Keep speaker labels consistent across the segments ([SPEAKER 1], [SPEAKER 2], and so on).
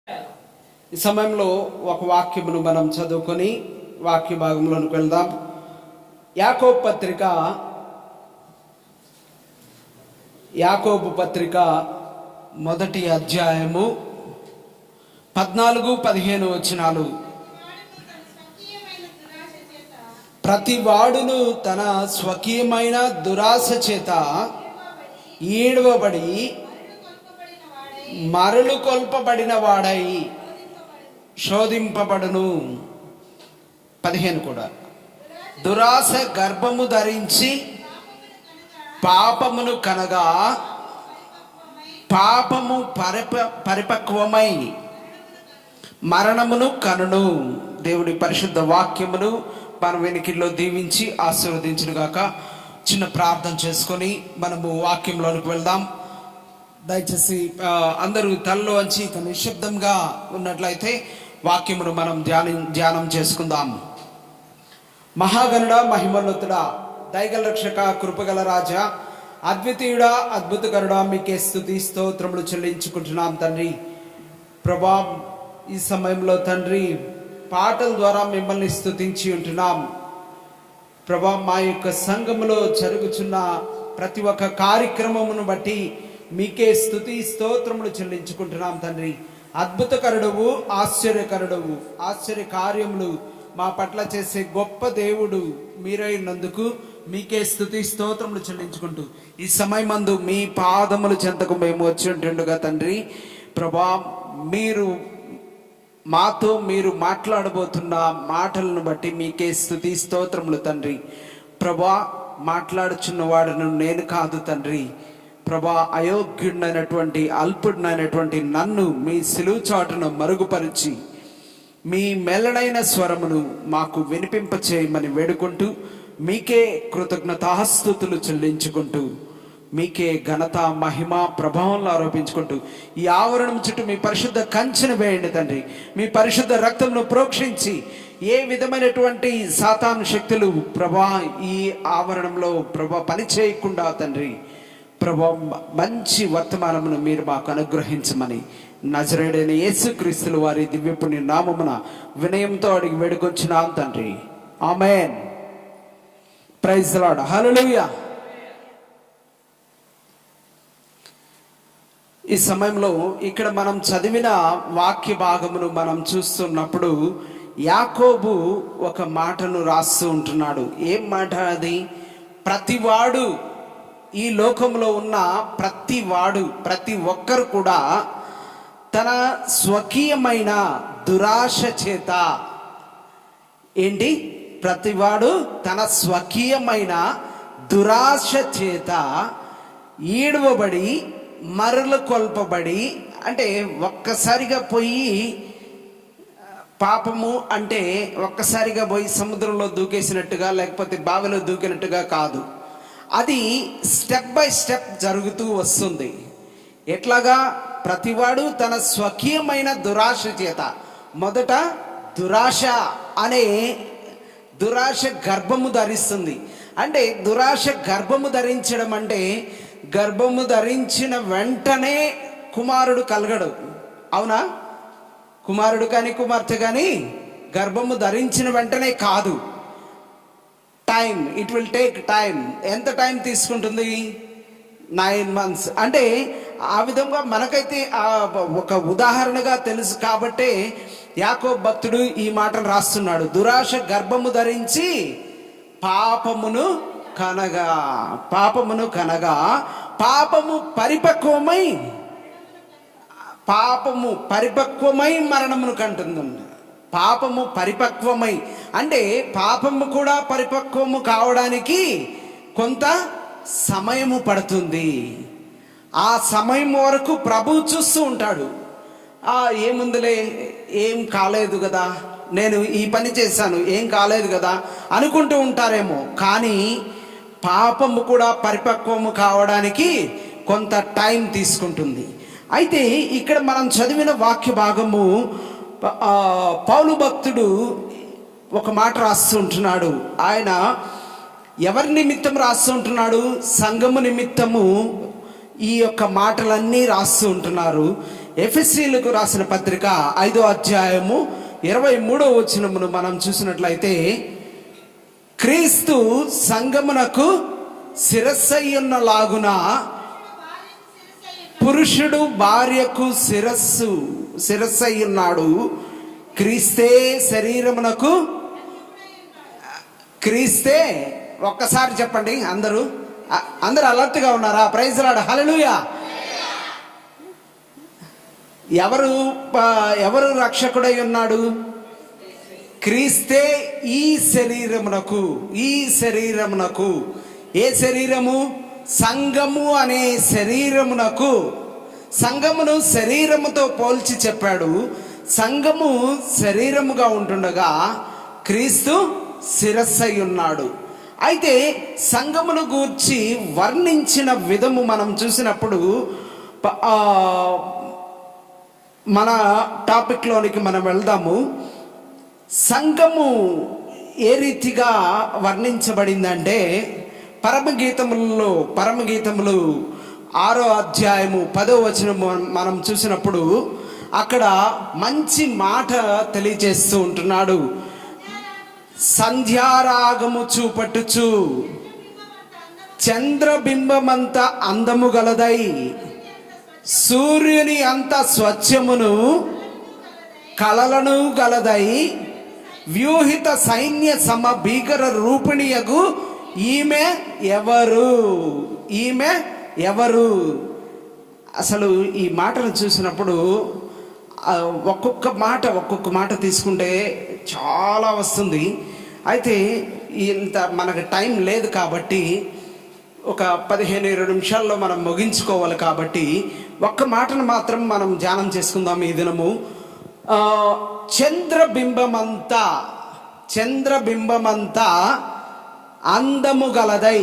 [SPEAKER 1] ఈ సమయంలో ఒక వాక్యమును మనం చదువుకొని వాక్య భాగంలోనికి వెళ్దాం. యాకోబు పత్రిక మొదటి అధ్యాయము 14-15 వచనాలు. ప్రతివాడును తన స్వకీయమైన దురాశ చేత ఈడవబడి మరలు కొల్పబడిన వాడై శోధింపబడును. 15 కూడా. దురాశ గర్భము ధరించి పాపమును కనగా పాపము పరిపక్వమై మరణమును కనును. దేవుడి పరిశుద్ధ వాక్యమును మన వెనుకల్లో దీవించి ఆశీర్వదించునుగాక. చిన్న ప్రార్థన చేసుకొని మనము వాక్యంలోనికి వెళ్దాం. దయచేసి అందరూ తలలో వంచి నిశ్శబ్దంగా ఉన్నట్లయితే వాక్యమును మనం ధ్యానం చేసుకుందాం. మహాగణుడ, మహిమోన్నతుడా, దయగల రక్షక, కృపగల రాజా, అద్వితీయుడా, అద్భుతకరుడా, మీకే స్తుతి స్తోత్రములు చెల్లించుకుంటున్నాం తండ్రి. ప్రభా, ఈ సమయంలో తండ్రి పాటల ద్వారా మిమ్మల్ని స్తుతించి ఉంటున్నాం. ప్రభా, మా యొక్క సంఘములో జరుగుతున్న ప్రతి ఒక్క కార్యక్రమమును బట్టి మీకే స్తుతి స్తోత్రములు చెల్లించుకుంటున్నాం తండ్రి. అద్భుతకరుడవు, ఆశ్చర్యకరుడవు, ఆశ్చర్య కార్యములు మా పట్ల చేసే గొప్ప దేవుడు మీరైనందుకు మీకే స్తుతి స్తోత్రములు చెల్లించుకుంటూ ఈ సమయమందు మీ పాదముల చెంతకు మేము వచ్చి ఉంటుండగా తండ్రి ప్రభా, మీరు మాట్లాడబోతున్న మాటలను బట్టి మీకే స్తుతి స్తోత్రములు తండ్రి. ప్రభా, మాట్లాడుచున్న వాడును నేను కాదు తండ్రి. ప్రభా, అయోగ్యుడినైనటువంటి అల్పుడినైనటువంటి నన్ను మీ సిలువ చాటును మరుగుపరిచి మీ మెల్లడైన స్వరమును మాకు వినిపింప చేయమని వేడుకుంటూ మీకే కృతజ్ఞతాస్తుతులు చెల్లించుకుంటూ మీకే ఘనత, మహిమ, ప్రభావంలో ఆరోపించుకుంటూ ఈ ఆవరణం చుట్టూ మీ పరిశుద్ధ కంచెను వేయండి తండ్రి. మీ పరిశుద్ధ రక్తమును ప్రోక్షించి ఏ విధమైనటువంటి సాతాను శక్తులు ప్రభా ఈ ఆవరణంలో ప్రభా పని చేయకుండా తండ్రి ప్రభా మంచి వర్తమానమును మీరు మాకు అనుగ్రహించమని నజరేయుడైన యేసుక్రీస్తు వారి దివ్యపుణ్య నామమున వినయంతో అడిగి వేడుకొంచున్నాం తండ్రి. Amen. Praise the Lord. Hallelujah. ఈ సమయంలో ఇక్కడ మనం చదివిన వాక్య భాగమును మనం చూస్తున్నప్పుడు యాకోబు ఒక మాటను రాస్తూ ఉంటున్నాడు. ఏం మాట అది? ప్రతివాడు, ఈ లోకంలో ఉన్న ప్రతి ఒక్కరు కూడా తన స్వకీయమైన దురాశ చేత ప్రతివాడు తన స్వకీయమైన దురాశ చేత ఈడవబడి మరలు కొల్పబడి, అంటే ఒక్కసారిగా పోయి పాపము అంటే ఒక్కసారిగా పోయి సముద్రంలో దూకేసినట్టుగా లేకపోతే బావిలో దూకినట్టుగా కాదు. అది స్టెప్ బై స్టెప్ జరుగుతూ వస్తుంది. ఎట్లాగా? ప్రతివాడు తన స్వకీయమైన దురాశ చేత, మొదట దురాశ గర్భము ధరిస్తుంది. అంటే దురాశ గర్భము ధరించడం అంటే గర్భము ధరించిన వెంటనే కుమారుడు కలగడు. అవునా? కుమారుడు కానీ కుమార్తె కానీ గర్భము ధరించిన వెంటనే కాదు. It will take time. ఎంత టైం తీసుకుంటుంది? 9 months. అంటే ఆ విధంగా మనకైతే ఒక ఉదాహరణగా తెలుసు కాబట్టే యాకోబు భక్తుడు ఈ మాటను రాస్తున్నాడు. దురాశ గర్భము ధరించి పాపము కనగా పాపము పరిపక్వమై మరణమును కంటుందండి. పాపము పరిపక్వమై అంటే పాపము కూడా పరిపక్వము కావడానికి కొంత సమయము పడుతుంది. ఆ సమయం వరకు ప్రభువు చూస్తూ ఉంటాడు. ఏముందిలే, ఏం కాలేదు కదా, నేను ఈ పని చేశాను, ఏం కాలేదు కదా అనుకుంటూ ఉంటారేమో. కానీ పాపము కూడా పరిపక్వము కావడానికి కొంత టైం తీసుకుంటుంది. అయితే ఇక్కడ మనం చదివిన వాక్య భాగము పౌలు భక్తుడు ఒక మాట రాస్తూ ఉంటున్నాడు. ఆయన ఎవరి నిమిత్తం రాస్తూ ఉంటున్నాడు? సంఘము నిమిత్తము ఈ యొక్క మాటలన్నీ రాస్తూ ఉంటున్నారు. ఎఫెసీయులకు రాసిన పత్రిక 5వ అధ్యాయము 23వ వచనమును మనం చూసినట్లయితే, క్రీస్తు సంఘమునకు శిరస్సయ్యున్నలాగున పురుషుడు భార్యకు శిరస్సయ్యున్నాడు. క్రీస్తే శరీరమునకు, క్రీస్తే, ఒక్కసారి చెప్పండి అందరూ అలర్ట్గా ఉన్నారా? ప్రైజ్ లార్డ్, హల్లెలూయా. ఎవరు రక్షకుడై ఉన్నాడు? క్రీస్తే ఈ శరీరమునకు. ఏ శరీరము? సంఘము అనే శరీరమునకు. సంఘమును శరీరముతో పోల్చి చెప్పాడు. సంఘము శరీరముగా ఉంటుండగా క్రీస్తు శిరస్సై ఉన్నాడు. అయితే సంఘమును గూర్చి వర్ణించిన విధము మనం చూసినప్పుడు మన టాపిక్లోనికి మనం వెళ్దాము. సంఘము ఏ రీతిగా వర్ణించబడిందంటే, పరమగీతములు 6వ అధ్యాయము 10వ వచనము మనం చూసినప్పుడు అక్కడ మంచి మాట తెలియజేస్తూ ఉంటున్నాడు. సంధ్యారాగము చూపట్టుచు చంద్రబింబమంత అందము గలదై, సూర్యుని అంత స్వచ్ఛమును కలలను గలదై, వ్యూహిత సైన్య భీకర రూపిణియగు ఈమె ఎవరు? అసలు ఈ మాటను చూసినప్పుడు ఒక్కొక్క మాట తీసుకుంటే చాలా వస్తుంది. అయితే ఇంత మనకు టైం లేదు కాబట్టి ఒక 15-20 నిమిషాల్లో మనం ముగించుకోవాలి. కాబట్టి ఒక్క మాటను మాత్రం మనం ధ్యానం చేసుకుందాం ఈ దినము. చంద్రబింబమంతా అందము గలదై.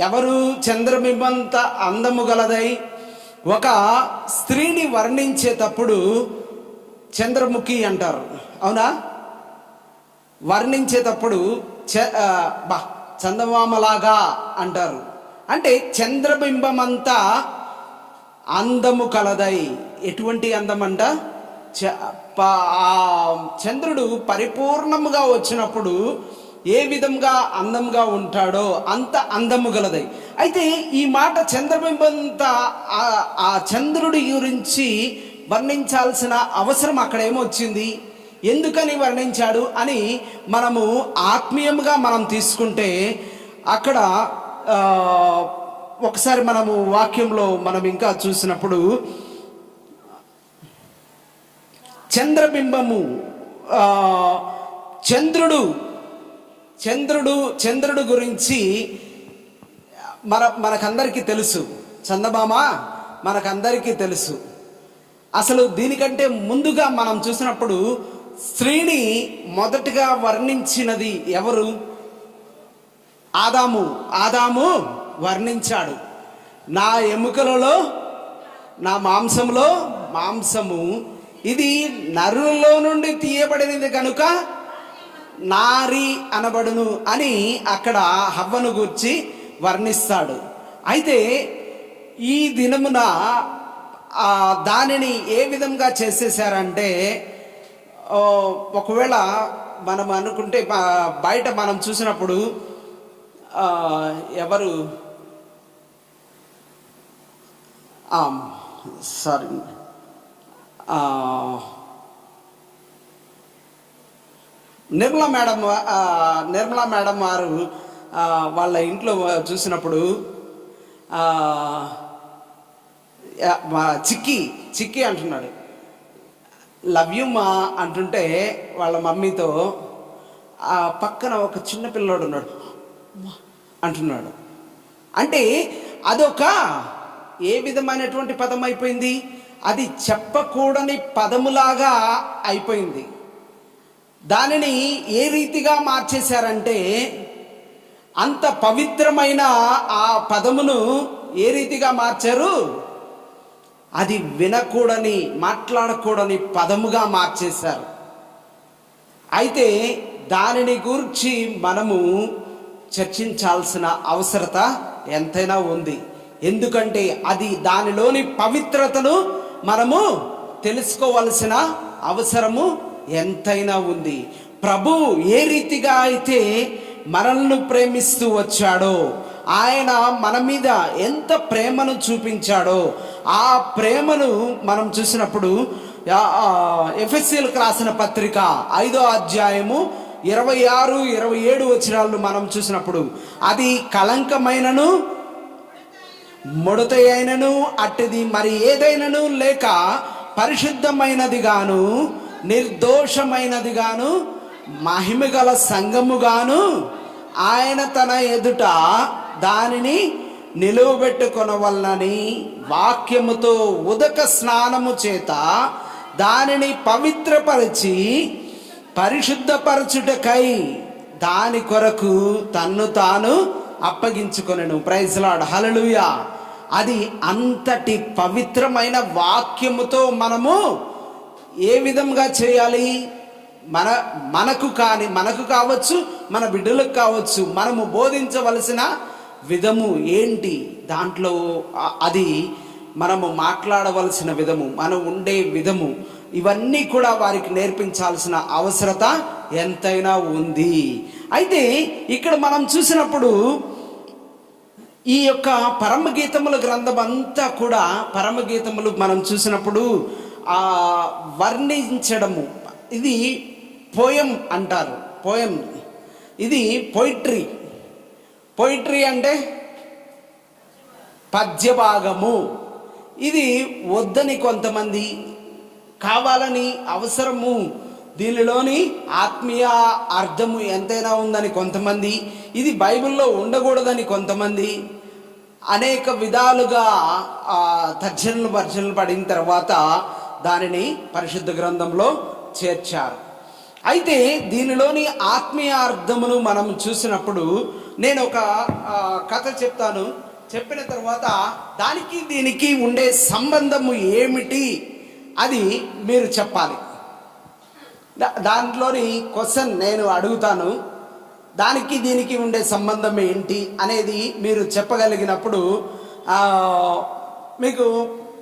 [SPEAKER 1] ఎవరు చంద్రబింబంత అందము గలదై? ఒక స్త్రీని వర్ణించేటప్పుడు చంద్రముఖి అంటారు, అవునా? వర్ణించేటప్పుడు చందమామలాగా అంటారు. అంటే చంద్రబింబమంతా అందము కలదై. ఎటువంటి అందం అంట? చంద్రుడు పరిపూర్ణముగా వచ్చినప్పుడు ఏ విధంగా అందంగా ఉంటాడో అంత అందము గలదై. అయితే ఈ మాట చంద్రబింబంతా ఆ చంద్రుడి గురించి వర్ణించాల్సిన అవసరం అక్కడ ఏమొచ్చింది, ఎందుకని వర్ణించాడు అని మనము ఆత్మీయంగా మనం తీసుకుంటే, అక్కడ ఒకసారి మనము వాక్యంలో మనం ఇంకా చూసినప్పుడు చంద్రబింబము, చంద్రుడు గురించి మనకందరికీ తెలుసు. చందమామ మనకందరికీ తెలుసు. అసలు దీనికంటే ముందుగా మనం చూసినప్పుడు స్త్రీని మొదటగా వర్ణించినది ఎవరు? ఆదాము వర్ణించాడు. నా ఎముకలలో, నా మాంసములో మాంసము, ఇది నరులలో నుండి తీయబడినది కనుక నారి అనబడును అని అక్కడ హవ్వను గూర్చి వర్ణిస్తాడు. అయితే ఈ దినమున దానిని ఏ విధంగా చేసేసారంటే, ఒకవేళ మనం అనుకుంటే బయట మనం చూసినప్పుడు ఎవరు నిర్మలా మేడం వారు వాళ్ళ ఇంట్లో చూసినప్పుడు చిక్కి అంటున్నాడు, లవ్ యూ మా అంటుంటే వాళ్ళ మమ్మీతో ఆ పక్కన ఒక చిన్న పిల్లోడు ఉన్నాడు అంటున్నాడు. అంటే అదొక ఏ విధమైనటువంటి పదం అయిపోయింది? అది చెప్పకూడని పదములాగా అయిపోయింది. దానిని ఏ రీతిగా మార్చేశారంటే, అంత పవిత్రమైన ఆ పదమును ఏ రీతిగా మార్చారు? అది వినకూడని, మాట్లాడకూడని పదముగా మార్చేశారు. అయితే దానిని గురించి మనము చర్చించాల్సిన అవసరత ఎంతైనా ఉంది. ఎందుకంటే అది దానిలోని పవిత్రతను మనము తెలుసుకోవలసిన అవసరము ఎంతైనా ఉంది. ప్రభు ఏ రీతిగా అయితే మనల్ని ప్రేమిస్తూ వచ్చాడో, ఆయన మన మీద ఎంత ప్రేమను చూపించాడో, ఆ ప్రేమను మనం చూసినప్పుడు ఎఫెసీయులకు రాసిన పత్రిక 5వ అధ్యాయము 26, 27 వచనాలను మనం చూసినప్పుడు, అది కళంకమైనను ముడత అయినను అట్టిది మరి ఏదైనను లేక పరిశుద్ధమైనది గాను నిర్దోషమైనది గాను మహిమగల సంఘముగాను ఆయన తన ఎదుట దానిని నిలువబెట్టుకొనవలనని వాక్యముతో ఉదక స్నానము చేత దానిని పవిత్రపరిచి పరిశుద్ధపరచుటకై దాని కొరకు తన్ను తాను అప్పగించుకొనెను. ప్రైజ్ లార్డ్, హల్లెలూయా. అది అంతటి పవిత్రమైన వాక్యముతో మనము ఏ విధంగా చేయాలి? మనకు కావచ్చు, మన బిడ్డలకు కావచ్చు, మనము బోధించవలసిన విధము ఏంటి? దాంట్లో అది మనము మాట్లాడవలసిన విధము, మనం ఉండే విధము, ఇవన్నీ కూడా వారికి నేర్పించాల్సిన అవసరత ఎంతైనా ఉంది. అయితే ఇక్కడ మనం చూసినప్పుడు ఈ యొక్క పరమగీతముల గ్రంథం అంతా కూడా, పరమగీతములు మనం చూసినప్పుడు వర్ణించడము, ఇది పోయం అంటారు. పోయం, ఇది పోయిట్రీ అంటే పద్యభాగము. ఇది వద్దని కొంతమంది, కావాలని అవసరము, దీనిలోని ఆత్మీయ అర్థము ఎంతైనా ఉందని కొంతమంది, ఇది బైబిల్లో ఉండకూడదని కొంతమంది, అనేక విధాలుగా తర్జనలు పడిన తర్వాత దానిని పరిశుద్ధ గ్రంథంలో చేర్చారు. అయితే దీనిలోని ఆత్మీయ అర్థమును మనం చూసినప్పుడు నేను ఒక కథ చెప్తాను. చెప్పిన తర్వాత దానికి దీనికి ఉండే సంబంధము ఏమిటి అది మీరు చెప్పాలి. దాంట్లోని క్వశ్చన్ నేను అడుగుతాను, దానికి దీనికి ఉండే సంబంధం ఏంటి అనేది మీరు చెప్పగలిగినప్పుడు మీకు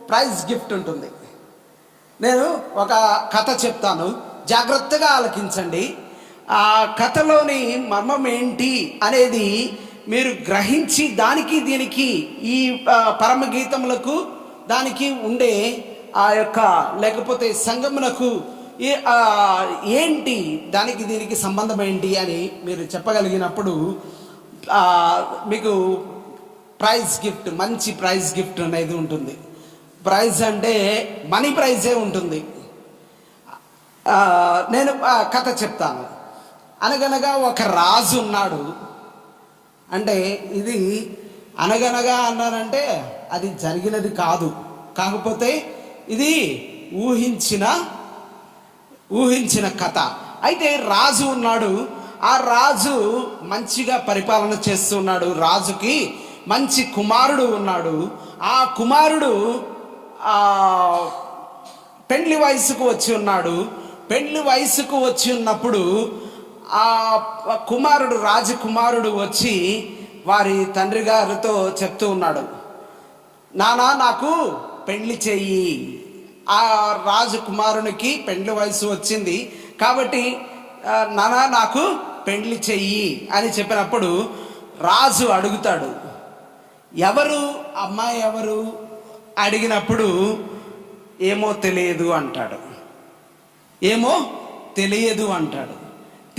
[SPEAKER 1] ప్రైజ్ గిఫ్ట్ ఉంటుంది. నేను ఒక కథ చెప్తాను, జాగ్రత్తగా ఆలకించండి. ఆ కథలోని మర్మం ఏంటి అనేది మీరు గ్రహించి దానికి దీనికి, ఈ పరమగీతములకు దానికి ఉండే ఆ యొక్క, లేకపోతే సంగమునకు ఏంటి, దానికి దీనికి సంబంధం ఏంటి అని మీరు చెప్పగలిగినప్పుడు మీకు ప్రైజ్ గిఫ్ట్, మంచి ప్రైజ్ గిఫ్ట్ అనేది ఉంటుంది. ప్రైజ్ అంటే మనీ ప్రైజే ఉంటుంది. నేను కథ చెప్తాను. అనగనగా ఒక రాజు ఉన్నాడు. అంటే ఇది అనగనగా అన్నారంటే అది జరిగినది కాదు, కాకపోతే ఇది ఊహించిన కథ. అయితే రాజు ఉన్నాడు. ఆ రాజు మంచిగా పరిపాలన చేస్తున్నాడు. రాజుకి మంచి కుమారుడు ఉన్నాడు. ఆ కుమారుడు పెండ్లి వయసుకు వచ్చి ఉన్నాడు. పెండ్లి వయసుకు వచ్చి ఉన్నప్పుడు ఆ కుమారుడు, రాజకుమారుడు వచ్చి వారి తండ్రి గారితో చెప్తూ ఉన్నాడు, నానా నాకు పెండ్లి చెయ్యి. ఆ రాజకుమారునికి పెండ్లి వయసు వచ్చింది కాబట్టి నానా నాకు పెండ్లి చెయ్యి అని చెప్పినప్పుడు రాజు అడుగుతాడు, ఎవరు అమ్మాయి ఎవరు అడిగినప్పుడు ఏమో తెలియదు అంటాడు.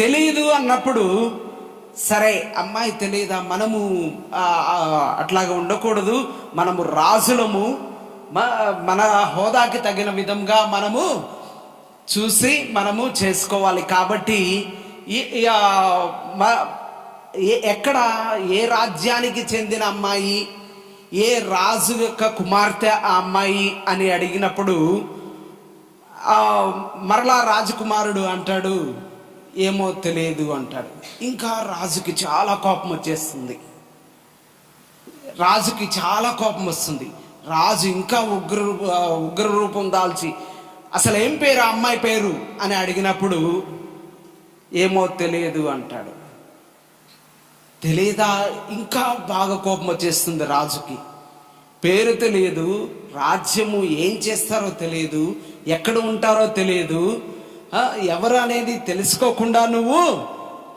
[SPEAKER 1] తెలియదు అన్నప్పుడు సరే అమ్మాయి తెలియదా, మనము అట్లాగా ఉండకూడదు, మనము రాజులము, మన హోదాకి తగిన విధంగా మనము చూసి మనము చేసుకోవాలి. కాబట్టి ఎక్కడ ఏ రాజ్యానికి చెందిన అమ్మాయి, ఏ రాజు యొక్క కుమార్తె ఆ అమ్మాయి అని అడిగినప్పుడు మరలా రాజకుమారుడు అంటాడు ఏమో తెలియదు అంటాడు. ఇంకా రాజుకి చాలా కోపం వచ్చేస్తుంది. రాజు ఇంకా ఉగ్ర రూపం దాల్చి అసలు ఏం పేరు ఆ అమ్మాయి పేరు అని అడిగినప్పుడు ఏమో తెలియదు అంటాడు. తెలియదా? ఇంకా బాగా కోపం వచ్చేస్తుంది రాజుకి. పేరు తెలియదు, రాజ్యము ఏం చేస్తారో తెలియదు, ఎక్కడ ఉంటారో తెలియదు, ఎవరు అనేది తెలుసుకోకుండా నువ్వు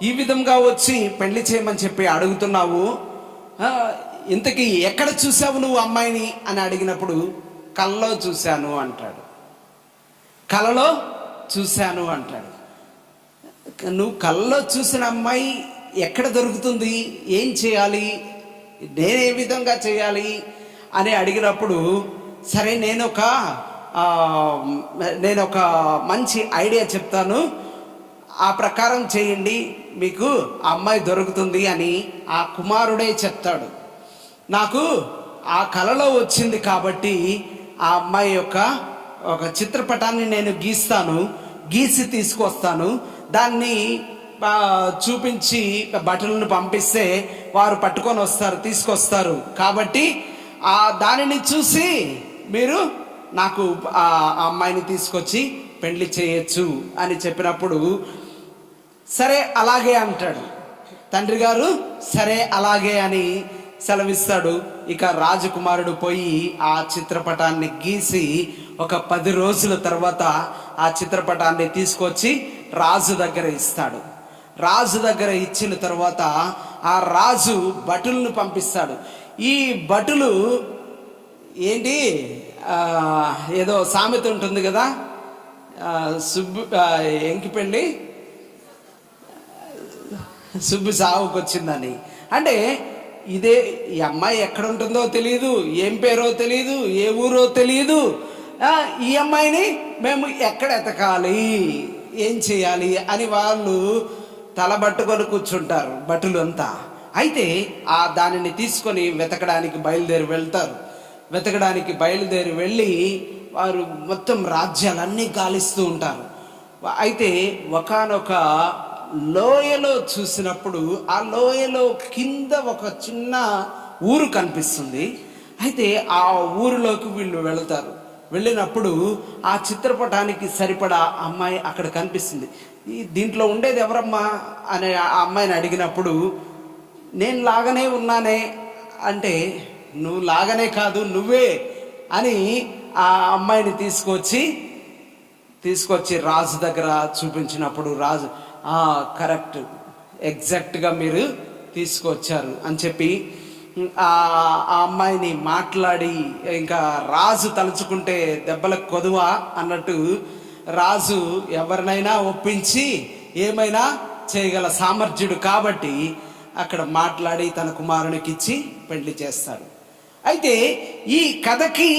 [SPEAKER 1] ఈ విధంగా వచ్చి పెళ్లి చేయమని చెప్పి అడుగుతున్నావు. ఇంతకీ ఎక్కడ చూసావు నువ్వు అమ్మాయిని అని అడిగినప్పుడు కలలో చూశాను అంటాడు. కలలో చూశాను అంటాడు. నువ్వు కలలో చూసిన అమ్మాయి ఎక్కడ దొరుకుతుంది, ఏం చేయాలి, నేనే విధంగా చేయాలి అని అడిగినప్పుడు, సరే నేను ఒక మంచి ఐడియా చెప్తాను, ఆ ప్రకారం చేయండి, మీకు ఆ అమ్మాయి దొరుకుతుంది అని ఆ కుమారుడే చెప్తాడు. నాకు ఆ కలలో వచ్చింది కాబట్టి ఆ అమ్మాయి యొక్క ఒక చిత్రపటాన్ని నేను గీసి తీసుకొస్తాను, దాన్ని చూపించి బట్టలను పంపిస్తే వారు పట్టుకొని వస్తారు, తీసుకొస్తారు. కాబట్టి దానిని చూసి మీరు నాకు ఆ అమ్మాయిని తీసుకొచ్చి పెళ్లి చేయొచ్చు అని చెప్పినప్పుడు సరే అలాగే అంటాడు. తండ్రి గారు సరే అలాగే అని సెలవిస్తాడు. ఇక రాజకుమారుడు పోయి ఆ చిత్రపటాన్ని గీసి ఒక 10 రోజుల తర్వాత ఆ చిత్రపటాన్ని తీసుకొచ్చి రాజు దగ్గర ఇస్తాడు. రాజు దగ్గర ఇచ్చిన తర్వాత ఆ రాజు భటులను పంపిస్తాడు. ఈ భటులు ఏంటి, ఏదో సామెత ఉంటుంది కదా, ఎంకి పెళ్ళి సుబ్బు సావుకు వచ్చిందని. అంటే ఇదే, ఈ అమ్మాయి ఎక్కడ ఉంటుందో తెలియదు, ఏం పేరో తెలియదు, ఏ ఊరో తెలియదు, ఈ అమ్మాయిని మేము ఎక్కడ ఎతకాలి, ఏం చేయాలి అని వాళ్ళు తలబట్టుకొని కూర్చుంటారు భటులు అంతా. అయితే దానిని తీసుకొని వెతకడానికి బయలుదేరి వెళ్ళి వారు మొత్తం రాజ్యాలన్నీ గాలిస్తూ ఉంటారు. అయితే ఒకానొక లోయలో చూసినప్పుడు ఆ లోయలో కింద ఒక చిన్న ఊరు కనిపిస్తుంది. అయితే ఆ ఊరిలోకి వీళ్ళు వెళ్ళినప్పుడు ఆ చిత్రపటానికి సరిపడా అమ్మాయి అక్కడ కనిపిస్తుంది. దీంట్లో ఉండేది ఎవరమ్మా అని ఆ అమ్మాయిని అడిగినప్పుడు, నేను లాగానే ఉన్నానే అంటే, నువ్వు లాగానే కాదు నువ్వే అని ఆ అమ్మాయిని తీసుకొచ్చి రాజు దగ్గర చూపించినప్పుడు రాజు కరెక్ట్, ఎగ్జాక్ట్గా మీరు తీసుకొచ్చారు అని చెప్పి ఆ అమ్మాయిని మాట్లాడి, ఇంకా రాజు తలుచుకుంటే దెబ్బలకు కొదువా అన్నట్టు రాజు ఎవరినైనా ఒప్పించి ఏమైనా చేయగల సామర్థ్యుడు కాబట్టి అక్కడ మాట్లాడి తన కుమారునికి ఇచ్చి పెళ్లి చేస్తాడు. అయితే ఈ కథకి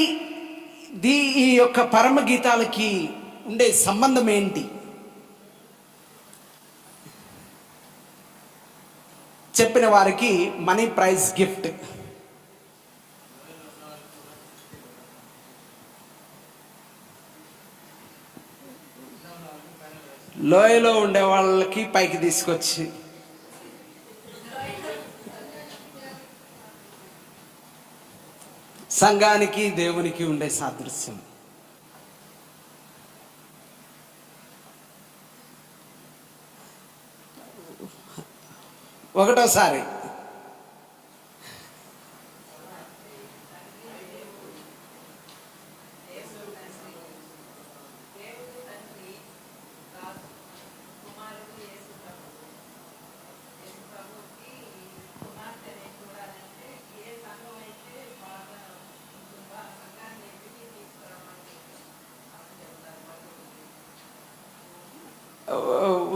[SPEAKER 1] ఈ యొక్క పరమగీతాలకి ఉండే సంబంధం ఏంటి? చెప్పిన వారికి మనీ ప్రైజ్ గిఫ్ట్. లోయలో ఉండే వాళ్ళకి పైకి తీసుకొచ్చి, సంఘానికి దేవునికి ఉండే సాదృశ్యం. ఒకటోసారి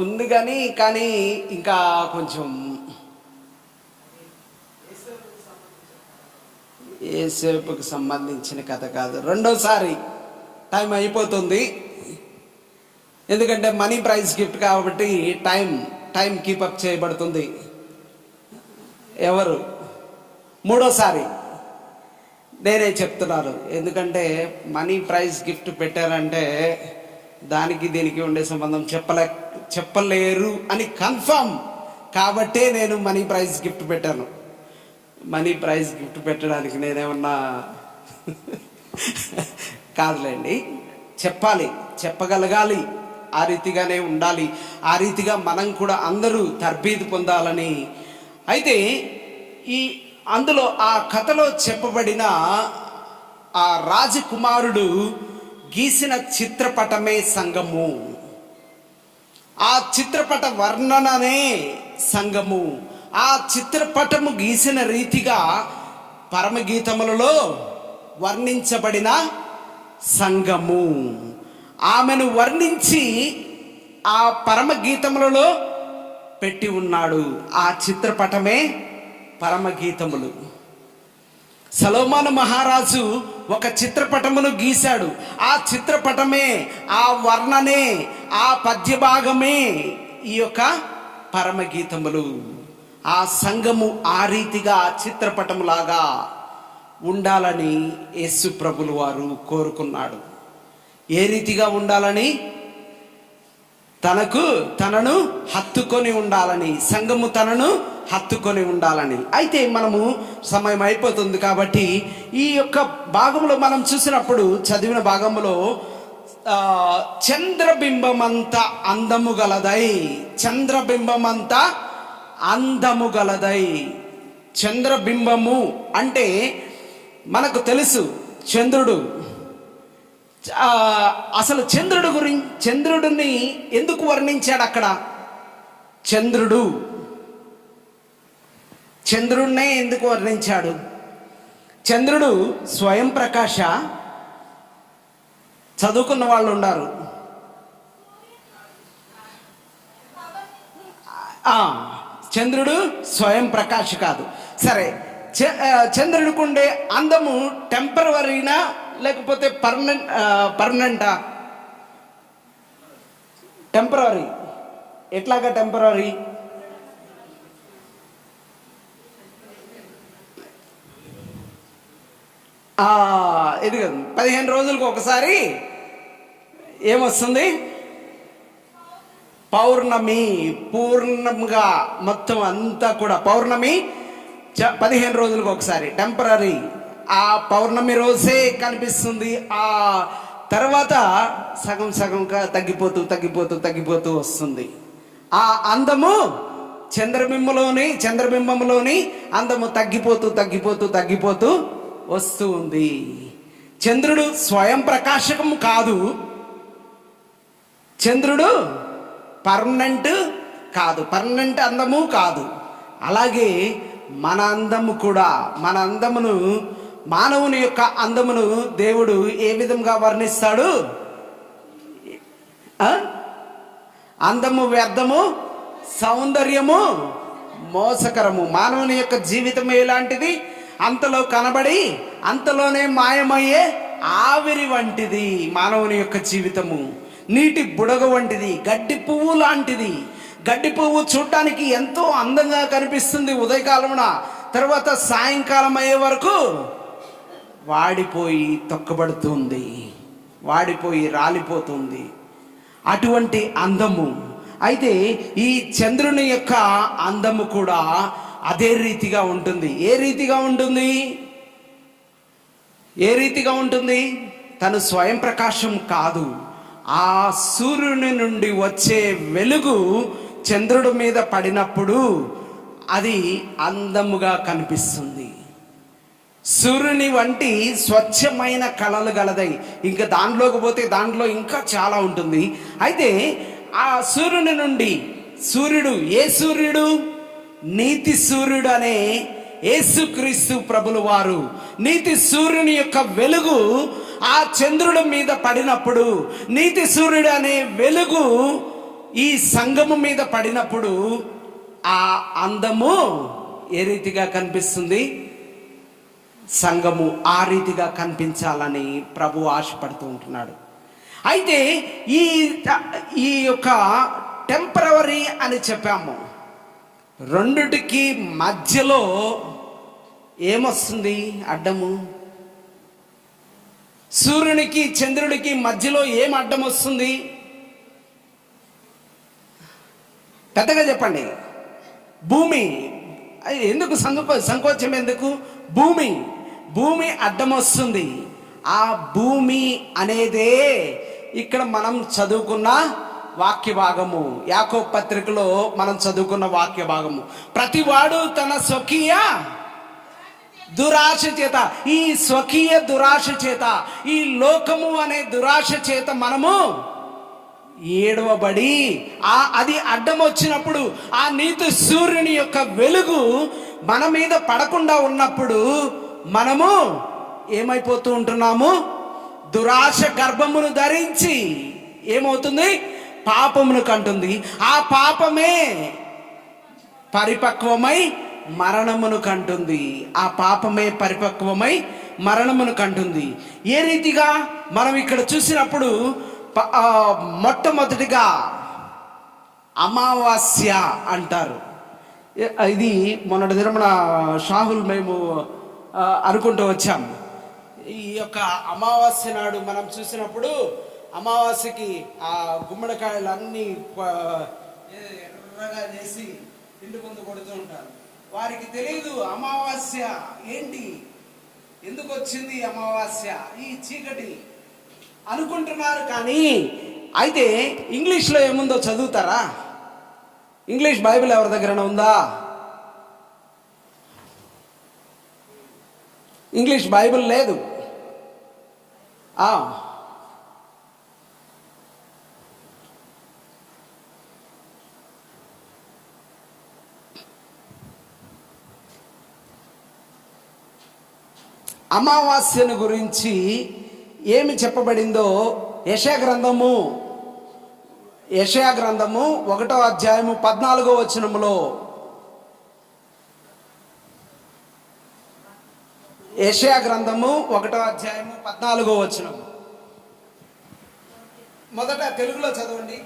[SPEAKER 1] ఉంది కానీ ఇంకా కొంచెం ఏసేపుకి సంబంధించిన కథ కాదు. రెండోసారి టైం అయిపోతుంది, ఎందుకంటే మనీ ప్రైజ్ గిఫ్ట్ కాబట్టి టైం కీపప్ చేయబడుతుంది. ఎవరు? మూడోసారి నేనే చెప్తున్నారు, ఎందుకంటే మనీ ప్రైజ్ గిఫ్ట్ పెట్టారంటే దానికి దీనికి ఉండే సంబంధం చెప్పలేరు అని కన్ఫర్మ్ కాబట్టే నేను మనీ ప్రైజ్ గిఫ్ట్ పెట్టాను. మనీ ప్రైజ్ గిఫ్ట్ పెట్టడానికి నేనేమన్నా కాదులేండి, చెప్పగలగాలి, ఆ రీతిగానే ఉండాలి, ఆ రీతిగా మనం కూడా అందరూ తర్బీదు పొందాలని. అయితే ఈ అందులో ఆ కథలో చెప్పబడిన ఆ రాజకుమారుడు గీసిన చిత్రపటమే సంఘము. ఆ చిత్రపట వర్ణననే సంఘము. ఆ చిత్రపటము గీసిన రీతిగా పరమగీతములలో వర్ణించబడిన సంఘము. ఆమెను వర్ణించి ఆ పరమగీతములలో పెట్టి ఉన్నాడు. ఆ చిత్రపటమే పరమగీతములు. సొలొమోను మహారాజు ఒక చిత్రపటమును గీశాడు. ఆ చిత్రపటమే, ఆ వర్ణనే, ఆ పద్యభాగమే ఈ యొక్క పరమగీతములు. ఆ సంఘము ఆ రీతిగా చిత్రపటములాగా ఉండాలని యేసు ప్రభులు వారు కోరుకున్నాడు. ఏ రీతిగా ఉండాలని? తనను హత్తుకొని ఉండాలని, సంఘము తనను హత్తుకొని ఉండాలని. అయితే మనము సమయం అయిపోతుంది కాబట్టి ఈ యొక్క భాగంలో మనం చూసినప్పుడు, చదివిన భాగంలో చంద్రబింబమంత అందము గలదై, చంద్రబింబమంత అందము గలదై. చంద్రబింబము అంటే మనకు తెలుసు చంద్రుడు. అసలు చంద్రుడిని ఎందుకు వర్ణించాడు అక్కడ? చంద్రుడినే ఎందుకు వర్ణించాడు? చంద్రుడు స్వయం ప్రకాశ. చదువుకున్న వాళ్ళు ఉన్నారు. చంద్రుడు స్వయం ప్రకాశ కాదు. సరే, చంద్రుడికి ఉండే అందము టెంపరవరీనా లేకపోతే పర్మనెంటా? టెంపరరీ. ఎట్లాగా టెంపరరీ? ఇది 15 రోజులకు ఒకసారి ఏమొస్తుంది? పౌర్ణమి. పూర్ణంగా మొత్తం అంతా కూడా పౌర్ణమి 15 రోజులకు ఒకసారి టెంపరరీ. ఆ పౌర్ణమి రోజే కనిపిస్తుంది. ఆ తర్వాత సగం సగంగా తగ్గిపోతూ వస్తుంది. ఆ అందము చంద్రబింబంలోని అందము తగ్గిపోతూ వస్తూ ఉంది. చంద్రుడు స్వయం ప్రకాశకము కాదు. చంద్రుడు పర్మనెంట్ కాదు, పర్మనెంట్ అందము కాదు. అలాగే మన అందము కూడా, మన అందమును, మానవుని యొక్క అందమును దేవుడు ఏ విధంగా వర్ణిస్తాడు? అందము వ్యర్థము, సౌందర్యము మోసకరము. మానవుని యొక్క జీవితం ఎలాంటిది? అంతలో కనబడి అంతలోనే మాయమయ్యే ఆవిరి వంటిది మానవుని యొక్క జీవితము. నీటి బుడగ వంటిది, గడ్డి పువ్వు లాంటిది. గడ్డి పువ్వు చూడటానికి ఎంతో అందంగా కనిపిస్తుంది ఉదయకాలమున, తర్వాత సాయంకాలం అయ్యే వరకు వాడిపోయి తొక్కబడుతుంది, వాడిపోయి రాలిపోతుంది. అటువంటి అందము. అయితే ఈ చంద్రుని యొక్క అందము కూడా అదే రీతిగా ఉంటుంది. ఏ రీతిగా ఉంటుంది? తను స్వయం ప్రకాశం కాదు. ఆ సూర్యుని నుండి వచ్చే వెలుగు చంద్రుడి మీద పడినప్పుడు అది అందముగా కనిపిస్తుంది. సూర్యుని వంటి స్వచ్ఛమైన కళలు గలదై. ఇంకా దాంట్లోకి పోతే దాంట్లో ఇంకా చాలా ఉంటుంది. అయితే ఆ సూర్యుని నుండి, ఏ సూర్యుడు? నీతి సూర్యుడు అనే యేసుక్రీస్తు ప్రభులు వారు. నీతి సూర్యుని యొక్క వెలుగు ఆ చంద్రుడి మీద పడినప్పుడు, నీతి సూర్యుడు అనే వెలుగు ఈ సంఘము మీద పడినప్పుడు ఆ అందము ఏ రీతిగా కనిపిస్తుంది? సంఘము ఆ రీతిగా కనిపించాలని ప్రభు ఆశపడుతూ ఉంటున్నాడు. అయితే ఈ యొక్క టెంపరవరీ అని చెప్పాము. రెండిటికి మధ్యలో ఏమొస్తుంది? అడ్డము. సూర్యునికి చంద్రుడికి మధ్యలో ఏం అడ్డం వస్తుంది? పెద్దగా చెప్పండి. భూమి. ఎందుకు సంకోచం? ఎందుకు? భూమి అడ్డం వస్తుంది. ఆ భూమి అనేదే ఇక్కడ మనం చదువుకున్న వాక్య భాగము, యాకోబు పత్రికలో మనం చదువుకున్న వాక్య భాగము. ప్రతివాడు తన స్వకీయ దురాశ చేత, ఈ స్వకీయ దురాశ చేత, ఈ లోకము అనే దురాశ చేత మనము ఏడవబడి అది అడ్డం వచ్చినప్పుడు, ఆ నీతి సూర్యుని యొక్క వెలుగు మన మీద పడకుండా ఉన్నప్పుడు మనము ఏమైపోతూ ఉంటున్నాము? దురాశ గర్భమును ధరించి ఏమవుతుంది? పాపమును కంటుంది. ఆ పాపమే పరిపక్వమై మరణమును కంటుంది. ఆ పాపమే పరిపక్వమై మరణమును కంటుంది. ఏ రీతిగా మనం ఇక్కడ చూసినప్పుడు మొట్టమొదటిగా అమావాస్య అంటారు. ఇది మొన్నటి దినమున షాహుల్ మేము అనుకుంటూ వచ్చాం. ఈ యొక్క అమావాస్య నాడు మనం చూసినప్పుడు అమావాస్యకి ఆ గుమ్మడికాయలు అన్నీ ఎర్రగా చేసి ఇంటి ముందు కొడుతూ ఉంటారు. వారికి తెలియదు అమావాస్య ఏంటి, ఎందుకు వచ్చింది అమావాస్య, ఈ చీకటి అనుకుంటున్నారు. కానీ అయితే ఇంగ్లీష్లో ఏముందో చదువుతారా? ఇంగ్లీష్ బైబిల్ ఎవరి దగ్గర ఉందా? ఇంగ్లీష్ బైబిల్ లేదు. అమావాస్యను గురించి ఏమి చెప్పబడిందో యెషయా గ్రంథము 1వ అధ్యాయము 14వ వచనములో, యెషయా గ్రంథము 1వ అధ్యాయము 14వ వచనం. మొదట తెలుగులో చదవండి.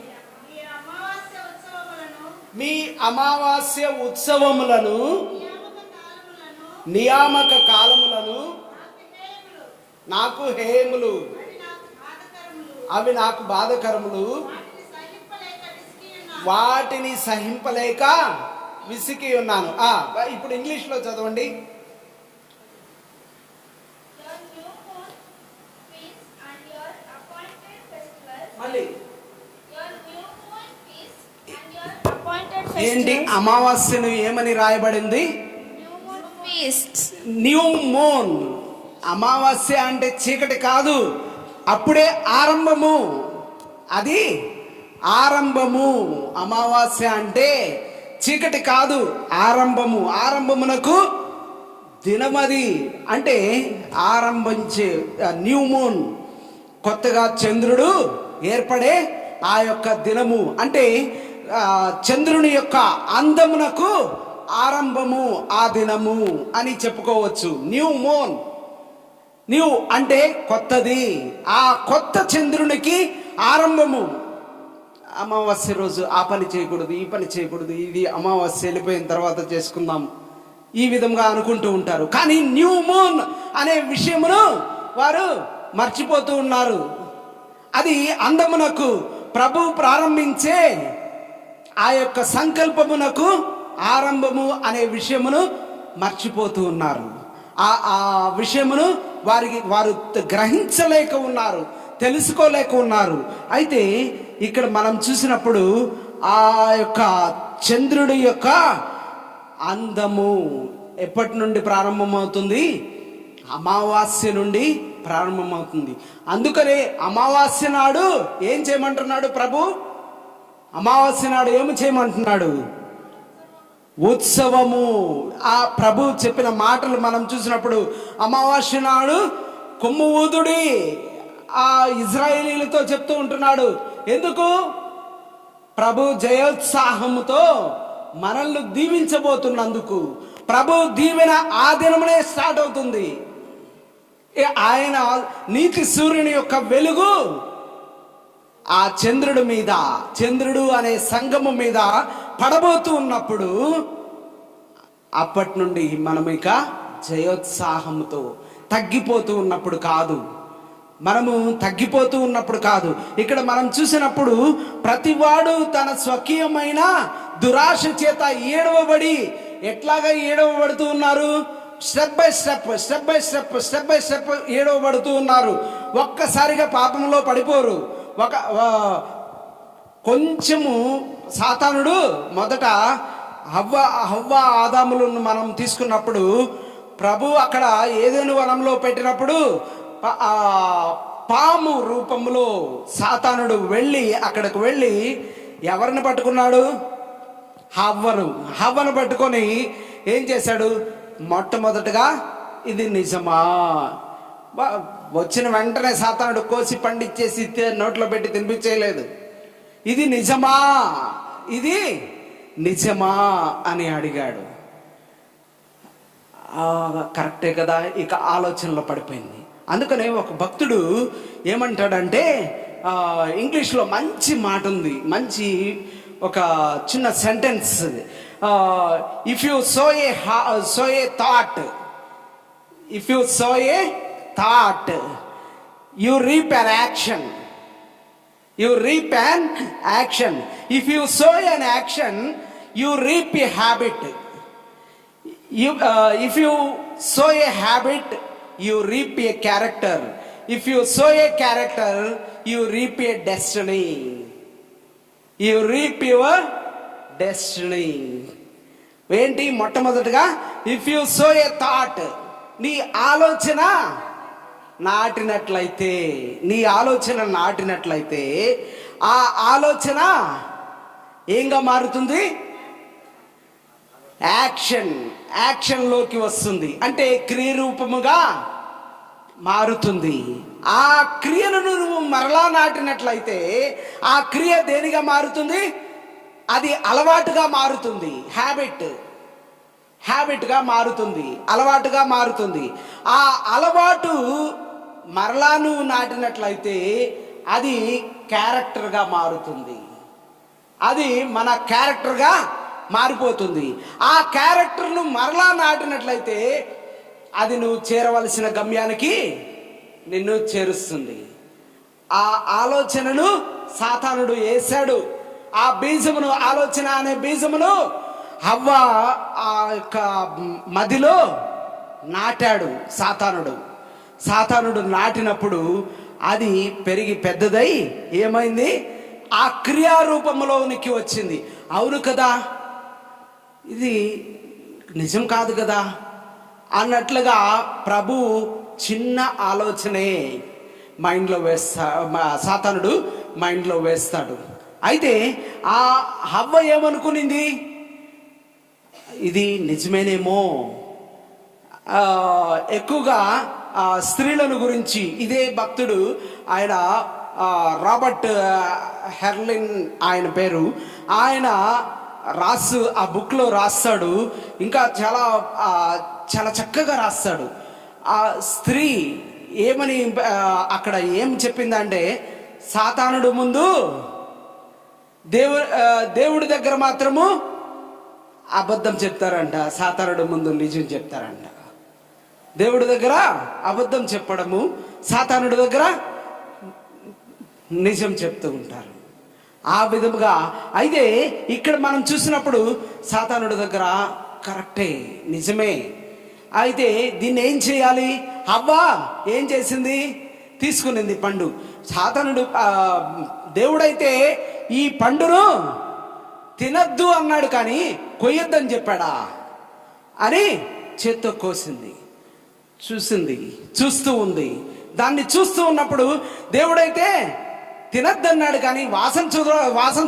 [SPEAKER 1] మీ అమావాస్య ఉత్సవములను నియామక కాలములను నాకు హేయములు, అవి నాకు బాధకరములు, వాటిని సహింపలేక విసికి ఉన్నాను. ఇప్పుడు ఇంగ్లీష్లో చదవండి. ఏంటి అమావాస్యను ఏమని రాయబడింది? New moon. అమావాస్య అంటే చీకటి కాదు, అప్పుడే ఆరంభము. అది ఆరంభము. అమావాస్య అంటే చీకటి కాదు, ఆరంభము. ఆరంభమునకు దినమది అంటే ఆరంభించే న్యూ మూన్, కొత్తగా చంద్రుడు ఏర్పడే ఆ యొక్క దినము. అంటే చంద్రుని యొక్క అందమునకు ఆరంభము ఆ దినము అని చెప్పుకోవచ్చు. New moon. న్యూ అంటే కొత్తది. ఆ కొత్త చంద్రునికి ఆరంభము. అమావాస్య రోజు ఆ పని చేయకూడదు, ఈ పని చేయకూడదు, ఇది అమావాస్య వెళ్ళిపోయిన తర్వాత చేసుకుందాం, ఈ విధంగా అనుకుంటూ ఉంటారు. కానీ న్యూ మూన్ అనే విషయమును వారు మర్చిపోతూ ఉన్నారు. అది అందమునకు ప్రభు ప్రారంభించే ఆ యొక్క సంకల్పమునకు ఆరంభము అనే విషయమును మర్చిపోతూ ఉన్నారు. ఆ విషయమును వారు గ్రహించలేక ఉన్నారు, తెలుసుకోలేక ఉన్నారు. అయితే ఇక్కడ మనం చూసినప్పుడు ఆ యొక్క చంద్రుడి యొక్క అందము ఎప్పటి నుండి ప్రారంభమవుతుంది? అమావాస్య నుండి ప్రారంభమవుతుంది. అందుకనే అమావాస్య నాడు ఏం చేయమంటున్నాడు ప్రభు? అమావాస్య నాడు ఏమి చేయమంటున్నాడు? ఉత్సవము. ఆ ప్రభు చెప్పిన మాటలు మనం చూసినప్పుడు అమావాస్య నాడు కొమ్ము ఊదుడి ఆ ఇజ్రాయేలీలతో చెప్తూ ఉంటున్నాడు. ఎందుకు? ప్రభు జయోత్సాహముతో మనల్ని దీవించబోతున్నందుకు. ప్రభు దీవెన ఆ దినమునే స్టార్ట్ అవుతుంది. ఆయన నీతి సూర్యుని యొక్క వెలుగు ఆ చంద్రుడి మీద, చంద్రుడు అనే సంగమం మీద పడబోతూ ఉన్నప్పుడు అప్పటి నుండి మనం ఇక జయోత్సాహంతో తగ్గిపోతూ ఉన్నప్పుడు కాదు, మనము తగ్గిపోతూ ఉన్నప్పుడు కాదు. ఇక్కడ మనం చూసినప్పుడు ప్రతివాడు తన స్వకీయమైన దురాశ చేత ఏడవబడి, ఎట్లాగా ఏడవబడుతూ ఉన్నారు? స్టెప్ బై స్టెప్ ఏడవబడుతూ ఉన్నారు. ఒక్కసారిగా పాపంలో పడిపోరు. కొంచెము సాతానుడు మొదట హవ్వ ఆదాములను మనం తీసుకున్నప్పుడు ప్రభు అక్కడ ఏదెను వనంలో పెట్టినప్పుడు ఆ పాము రూపంలో సాతానుడు అక్కడికి వెళ్ళి ఎవరిని పట్టుకున్నాడు? హవ్వను పట్టుకొని ఏం చేశాడు? మొట్టమొదటగా ఇది నిజమా? వచ్చిన వెంటనే సాతానుడు కోసి పండించేసి నోట్లో పెట్టి తినిపించేయలేదు. ఇది నిజమా, ఇది నిజమా అని అడిగాడు. కరెక్టే కదా, ఇక ఆలోచనలో పడిపోయింది. అందుకనే ఒక భక్తుడు ఏమంటాడంటే, ఇంగ్లీష్లో మంచి మాట ఉంది, మంచి ఒక చిన్న sentence. If you so a thought, if you so a thought, you reap an action. You reap an action. If you sow an action, you reap a habit. If you sow a habit, you reap a character. If you sow a character, you reap a destiny. You reap your destiny. ఏంటి? మొట్టమొదటిగా if you sow a thought, నీ ఆలోచన నాటినట్లయితే, నీ ఆలోచన నాటినట్లయితే ఆ ఆలోచన ఏంగా మారుతుంది? యాక్షన్లోకి వస్తుంది. అంటే క్రియరూపముగా మారుతుంది. ఆ క్రియను నువ్వు మరలా నాటినట్లయితే ఆ క్రియ దేనిగా మారుతుంది? అది అలవాటుగా మారుతుంది. హ్యాబిట్గా మారుతుంది, అలవాటుగా మారుతుంది. ఆ అలవాటు మరలా నువ్వు నాటినట్లయితే అది క్యారెక్టర్గా మారుతుంది. అది మన క్యారెక్టర్గా మారిపోతుంది. ఆ క్యారెక్టర్ను మరలా నాటినట్లయితే అది నువ్వు చేరవలసిన గమ్యానికి నిన్ను చేరుస్తుంది. ఆ ఆలోచనను సాతానుడు వేశాడు. ఆ బీజమును, ఆలోచన అనే బీజమును హవ్వ ఆ యొక్క మదిలో నాటాడు సాతానుడు నాటినప్పుడు అది పెరిగి పెద్దదై ఏమైంది? ఆ క్రియారూపంలోనికి వచ్చింది. అవును కదా, ఇది నిజం కాదు కదా అన్నట్లుగా ప్రభు చిన్న ఆలోచనే సాతానుడు మైండ్లో వేస్తాడు. అయితే ఆ హవ్వ ఏమనుకునింది? ఇది నిజమేనేమో. ఎక్కువగా స్త్రీలను గురించి ఇదే భక్తుడు, ఆయన రాబర్ట్ హెర్లిన్ ఆయన పేరు, ఆయన ఆ బుక్లో రాస్తాడు. ఇంకా చాలా చాలా చక్కగా రాస్తాడు. ఆ స్త్రీ ఏమని అక్కడ ఏం చెప్పిందంటే, సాతానుడు ముందు దేవుడి దగ్గర మాత్రము అబద్ధం చెప్తారంట, సాతానుడు ముందు నిజం చెప్తారంట. దేవుడి దగ్గర అబద్ధం చెప్పడము, సాతానుడి దగ్గర నిజం చెప్తూ ఉంటారు. ఆ విధముగా అయితే ఇక్కడ మనం చూసినప్పుడు సాతానుడి దగ్గర కరెక్టే, నిజమే. అయితే దీన్ని ఏం చేయాలి? హవ్వ ఏం చేసింది? తీసుకునింది పండు. సాతానుడు దేవుడైతే ఈ పండును తినద్దు అన్నాడు, కానీ కొయ్యొద్దని చెప్పాడా అని చేత్తో కోసింది. చూస్తూ ఉంది. దాన్ని చూస్తూ ఉన్నప్పుడు దేవుడైతే తినద్దన్నాడు, కానీ వాసన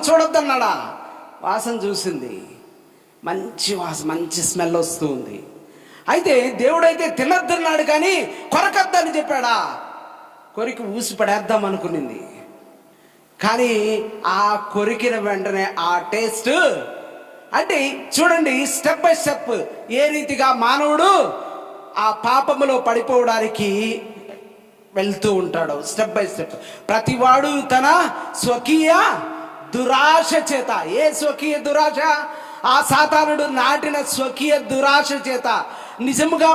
[SPEAKER 1] చూడొద్దన్నాడా? వాసన చూసింది. మంచి స్మెల్ వస్తూ ఉంది. అయితే దేవుడైతే తినద్దన్నాడు, కానీ కొరకద్దని చెప్పాడా? కొరికి ఊసి పడేద్దాం అనుకునింది. కానీ ఆ కొరికిన వెంటనే ఆ టేస్ట్, అంటే చూడండి, స్టెప్ బై స్టెప్ ఏ రీతిగా మానవుడు ఆ పాపములో పడిపోవడానికి వెళ్తూ ఉంటాడు. స్టెప్ బై స్టెప్ ప్రతివాడు తన స్వకీయ దురాశ చేత. ఏ స్వకీయ దురాశ? ఆ సాతానుడు నాటిన స్వకీయ దురాశ చేత. నిజముగా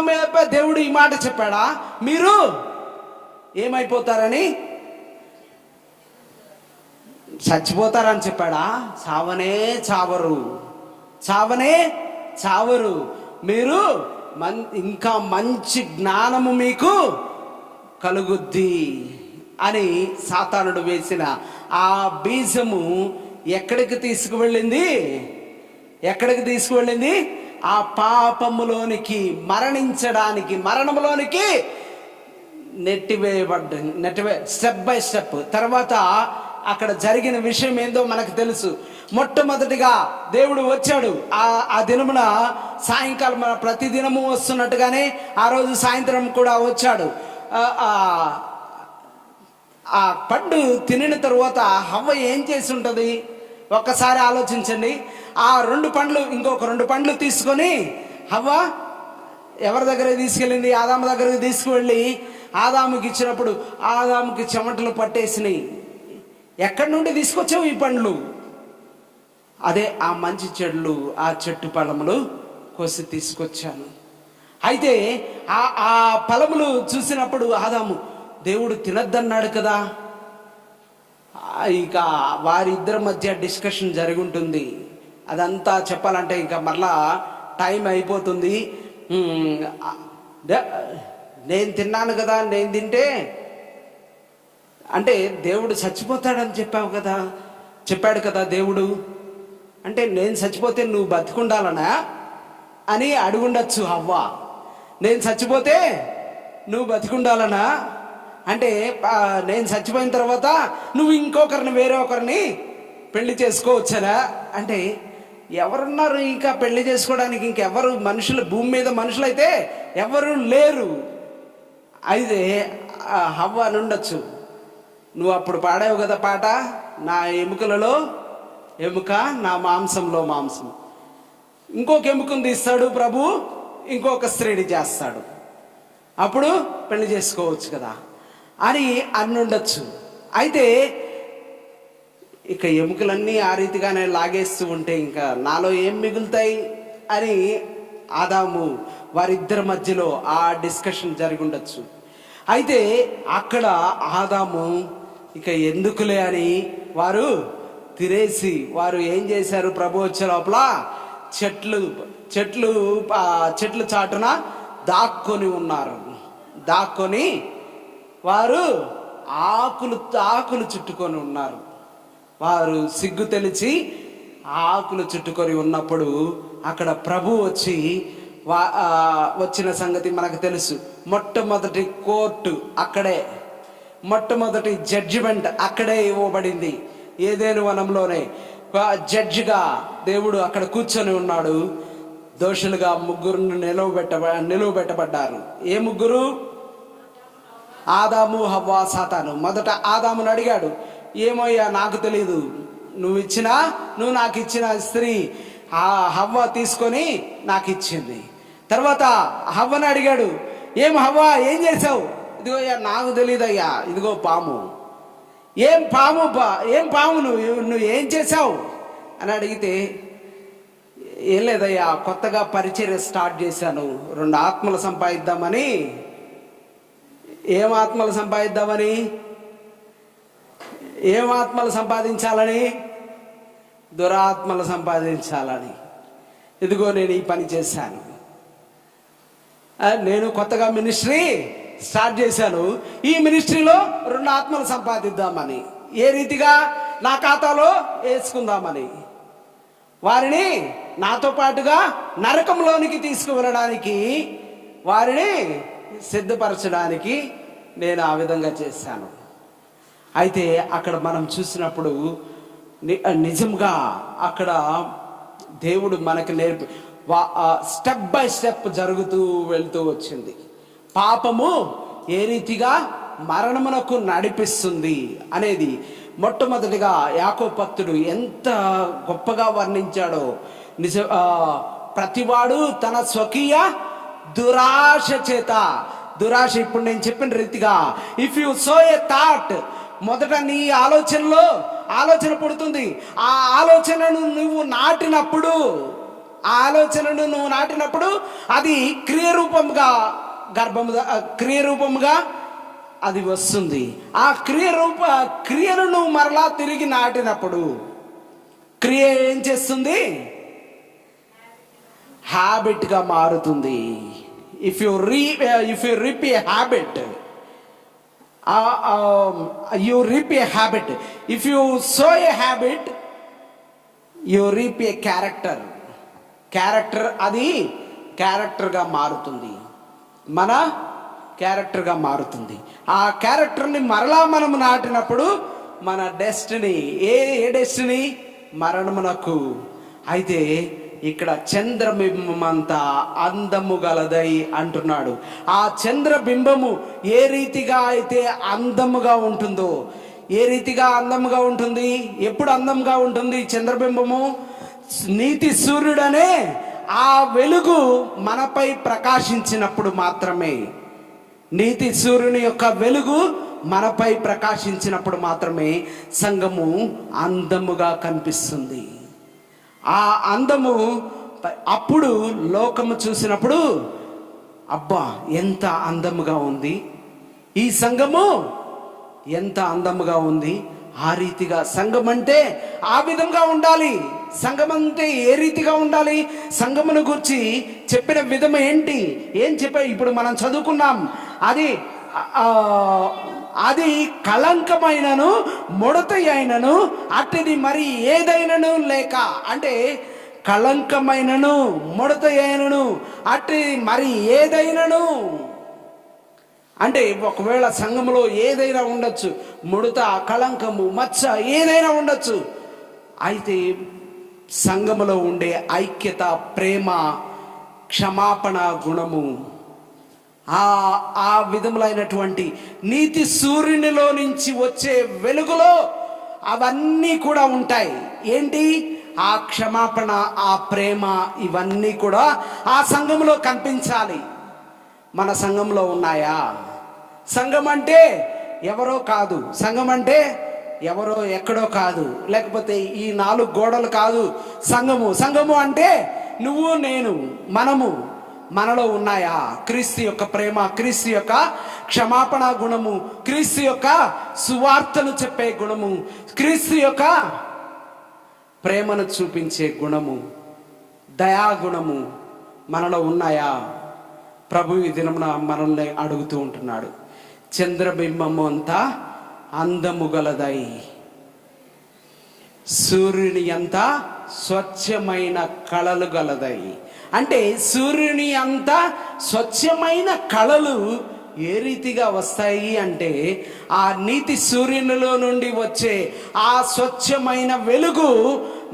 [SPEAKER 1] దేవుడు ఈ మాట చెప్పాడా? మీరు ఏమైపోతారని? చచ్చిపోతారని చెప్పాడా? చావనే చావరు. మీరు ఇంకా మంచి జ్ఞానము మీకు కలుగుద్ది అని సాతానుడు వేసిన ఆ బీజము ఎక్కడికి తీసుకువెళ్ళింది? ఆ పాపములోనికి, మరణములోనికి నెట్టివే స్టెప్ బై స్టెప్. తర్వాత అక్కడ జరిగిన విషయం ఏందో మనకు తెలుసు. మొట్టమొదటిగా దేవుడు వచ్చాడు. ఆ దినమున సాయంకాలం, ప్రతి దినము వస్తున్నట్టుగానే ఆ రోజు సాయంత్రం కూడా వచ్చాడు. ఆ పండు తినిన తరువాత హవ్వ ఏం చేసి ఉంటుంది ఒక్కసారి ఆలోచించండి. ఆ ఇంకొక రెండు పండ్లు తీసుకొని హవ్వ ఎవరి దగ్గర తీసుకెళ్ళింది? ఆదాము దగ్గరికి తీసుకువెళ్ళి ఆదాముకి ఇచ్చినప్పుడు ఆదాముకి చెమటలు పట్టేసినాయి. ఎక్కడి నుండి తీసుకొచ్చావు ఈ పండ్లు? అదే ఆ మంచి చెట్లు, ఆ చెట్టు ఫలములు కోసి తీసుకొచ్చాను. అయితే ఆ ఫలములు చూసినప్పుడు ఆదాము, దేవుడు తినద్దన్నాడు కదా. ఇక వారిద్దరి మధ్య డిస్కషన్ జరిగి ఉంటుంది. అదంతా చెప్పాలంటే ఇంకా మరలా టైం అయిపోతుంది. నేను తిన్నాను కదా, నేను తింటే అంటే దేవుడు చచ్చిపోతాడని చెప్పాడు కదా దేవుడు. అంటే నేను చచ్చిపోతే నువ్వు బతికుండాలనా అని అడుగుండొచ్చు హవ్వ. నేను చచ్చిపోతే నువ్వు బతికుండాలనా అంటే, నేను చచ్చిపోయిన తర్వాత నువ్వు ఇంకొకరిని, వేరే ఒకరిని పెళ్లి చేసుకోవచ్చనా అంటే, ఎవరున్నారు ఇంకా పెళ్లి చేసుకోవడానికి? ఇంకెవరు మనుషులు, భూమి మీద మనుషులైతే ఎవరు లేరు. అయితే హవ్వ అని ఉండొచ్చు, నువ్వు అప్పుడు పాడావు కదా పాట, నా ఎముకలలో ఎముక, నా మాంసంలో మాంసం. ఇంకొక ఎముకను తీస్తాడు ప్రభు, ఇంకొక స్త్రీని చేస్తాడు, అప్పుడు పెళ్లి చేసుకోవచ్చు కదా అని అనుండొచ్చు. అయితే ఇక ఎముకలన్నీ ఆ రీతిగానే లాగేస్తూ ఉంటే ఇంకా నాలో ఏం మిగులుతాయి అని ఆదాము వారిద్దరి మధ్యలో ఆ డిస్కషన్ జరిగి ఉండొచ్చు. అయితే అక్కడ ఆదాము ఇక ఎందుకులే అని వారు తిరేసి వారు ఏం చేశారు? ప్రభు వచ్చే లోపల చెట్లు చాటున దాక్కొని వారు ఆకులు చుట్టుకొని ఉన్నారు. వారు సిగ్గు తెలిసి ఆకులు చుట్టుకొని ఉన్నప్పుడు అక్కడ ప్రభు వచ్చిన సంగతి మనకు తెలుసు. మొట్టమొదటి కోర్టు అక్కడే, మొట్టమొదటి జడ్జిమెంట్ అక్కడే ఇవ్వబడింది. ఏదెను వనంలోనే జడ్జిగా దేవుడు అక్కడ కూర్చొని ఉన్నాడు. దోషులుగా ముగ్గురు నిలువబెట్టబడ్డారు. ఏ ముగ్గురు? ఆదాము, హవ్వ, సాతాను. మొదట ఆదామును అడిగాడు, ఏమోయ్యా నాకు తెలియదు, నువ్వు నాకు ఇచ్చిన స్త్రీ ఆ హవ్వ తీసుకొని నాకు ఇచ్చింది. తర్వాత హవ్వను అడిగాడు, ఏం హవ్వ ఏం చేసావు? ఇదిగో నాకు తెలియదయ్యా, ఇదిగో పాము. ఏం పాము నువ్వు ఏం చేసావు అని అడిగితే, ఏం లేదయ్యా, కొత్తగా పరిచర్య స్టార్ట్ చేశాను, 2 ఆత్మలు సంపాదిద్దామని. ఏం ఆత్మలు సంపాదించాలని? దురాత్మలు సంపాదించాలని. ఇదిగో నేను ఈ పని చేశాను. నేను కొత్తగా మినిస్ట్రీ స్టార్ట్ చేశాను, ఈ మినిస్ట్రీలో 2 ఆత్మలు సంపాదిద్దామని. ఏ రీతిగా? నా ఖాతాలో వేసుకుందామని, వారిని నాతో పాటుగా నరకంలోనికి తీసుకువెళ్ళడానికి, వారిని సిద్ధపరచడానికి నేను ఆ విధంగా చేశాను. అయితే అక్కడ మనం చూసినప్పుడు నిజంగా అక్కడ దేవుడు మనకు స్టెప్ బై స్టెప్ జరుగుతూ వెళ్తూ వచ్చింది. పాపము ఏ రీతిగా మరణమునకు నడిపిస్తుంది అనేది మొట్టమొదటిగా యాకోబు భక్తుడు ఎంత గొప్పగా వర్ణించాడో. ప్రతివాడు తన స్వకీయ దురాశ చేత, దురాశ ఇప్పుడు నేను చెప్పిన రీతిగా, if you so a thought, మొదట నీ ఆలోచన పుడుతుంది. ఆ ఆలోచనను నువ్వు నాటినప్పుడు అది క్రియరూపముగా అది వస్తుంది. ఆ క్రియను నువ్వు మరలా తిరిగి నాటినప్పుడు క్రియ ఏం చేస్తుంది? హ్యాబిట్ గా మారుతుంది. If you reap a habit, you reap a habit. If you sow a habit, you reap a character. అది క్యారెక్టర్గా మారుతుంది, మన క్యారెక్టర్గా మారుతుంది. ఆ క్యారెక్టర్ని మరలా మనము నాటినప్పుడు మన డెస్టినీ ఏ డెస్టినీ? మరణమునకు. అయితే ఇక్కడ చంద్రబింబం అంతా అందము గలదై అంటున్నాడు. ఆ చంద్రబింబము ఏ రీతిగా అయితే అందముగా ఉంటుందో, ఏ రీతిగా అందముగా ఉంటుంది? ఎప్పుడు అందంగా ఉంటుంది చంద్రబింబము? నీతి సూర్యుడనే ఆ వెలుగు మనపై ప్రకాశించినప్పుడు మాత్రమే, నీతి సూర్యుని యొక్క వెలుగు మనపై ప్రకాశించినప్పుడు మాత్రమే సంఘము అందముగా కనిపిస్తుంది. ఆ అందము అప్పుడు లోకము చూసినప్పుడు అబ్బా ఎంత అందముగా ఉంది, ఈ సంఘము ఎంత అందముగా ఉంది. ఆ రీతిగా సంఘం అంటే ఆ విధంగా ఉండాలి. సంఘం అంటే ఏ రీతిగా ఉండాలి? సంఘమును గురించి చెప్పిన విధం ఏంటి? ఏం చెప్పా? ఇప్పుడు మనం చదువుకున్నాం. అది కళంకమైనను ముడత అయినను అట్టిది మరి ఏదైనను లేక, అంటే కళంకమైనను ముడత అయినను అట్టి మరి ఏదైనను, అంటే ఒకవేళ సంఘములో ఏదైనా ఉండొచ్చు, ముడత, కళంకము, మచ్చ ఏదైనా ఉండొచ్చు. అయితే సంఘములో ఉండే ఐక్యత, ప్రేమ, క్షమాపణ గుణము, ఆ విధములైనటువంటి నీతి సూర్యునిలో నుంచి వచ్చే వెలుగులో అవన్నీ కూడా ఉంటాయి. ఏంటి? ఆ క్షమాపణ, ఆ ప్రేమ, ఇవన్నీ కూడా ఆ సంఘములో కనిపించాలి. మన సంఘంలో ఉన్నాయా? సంఘం అంటే ఎవరో కాదు, సంఘం అంటే ఎవరో ఎక్కడో కాదు, లేకపోతే ఈ 4 గోడలు కాదు సంఘము అంటే నువ్వు నేను మనలో ఉన్నాయా? క్రీస్తు యొక్క ప్రేమ, క్రీస్తు యొక్క క్షమాపణ గుణము, క్రీస్తు యొక్క సువార్తను చెప్పే గుణము, క్రీస్తు యొక్క ప్రేమను చూపించే గుణము, దయాగుణము మనలో ఉన్నాయా? ప్రభు ఈ దినమున మనల్ని అడుగుతూ ఉంటున్నాడు. చంద్రబింబము అంతా అందము గలదై, సూర్యుని అంతా స్వచ్ఛమైన కళలు గలదై. అంటే సూర్యుని అంతా స్వచ్ఛమైన కళలు ఏ రీతిగా వస్తాయి అంటే, ఆ నీతి సూర్యునిలో నుండి వచ్చే ఆ స్వచ్ఛమైన వెలుగు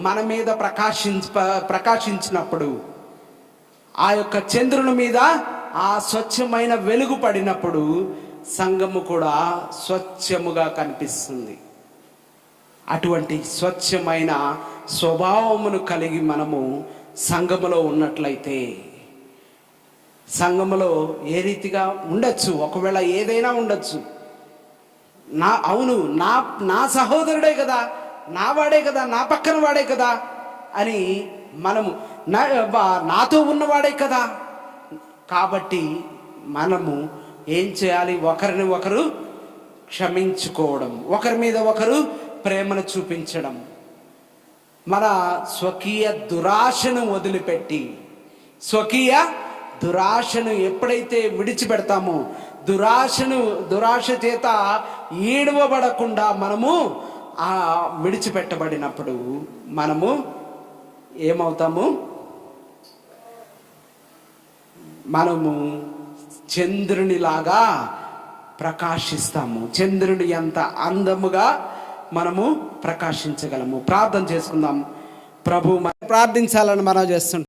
[SPEAKER 1] మన మీద ప్రకాశించినప్పుడు, ఆ యొక్క చంద్రుని మీద ఆ స్వచ్ఛమైన వెలుగు పడినప్పుడు సంఘము కూడా స్వచ్ఛముగా కనిపిస్తుంది. అటువంటి స్వచ్ఛమైన స్వభావమును కలిగి మనము సంఘములో ఉన్నట్లయితే, సంఘములో ఏ రీతిగా ఉండొచ్చు? ఒకవేళ ఏదైనా ఉండొచ్చు. నా సహోదరుడే కదా, నా వాడే కదా, నా పక్కన వాడే కదా అని మనము, నాతో ఉన్నవాడే కదా. కాబట్టి మనము ఏం చేయాలి? ఒకరిని ఒకరు క్షమించుకోవడం, ఒకరి మీద ఒకరు ప్రేమను చూపించడం, మన స్వకీయ దురాశను వదిలిపెట్టి, స్వకీయ దురాశను ఎప్పుడైతే విడిచిపెడతామో, దురాశ చేత ఈడవబడకుండా మనము విడిచిపెట్టబడినప్పుడు మనము ఏమవుతాము? మనము చంద్రునిలాగా ప్రకాశిస్తాము. చంద్రుని ఎంత అందముగా మనము ప్రకాశించగలము. ప్రార్థన చేసుకుందాం. ప్రభు ప్రార్థించాలని మనం చేస్తుంటాం.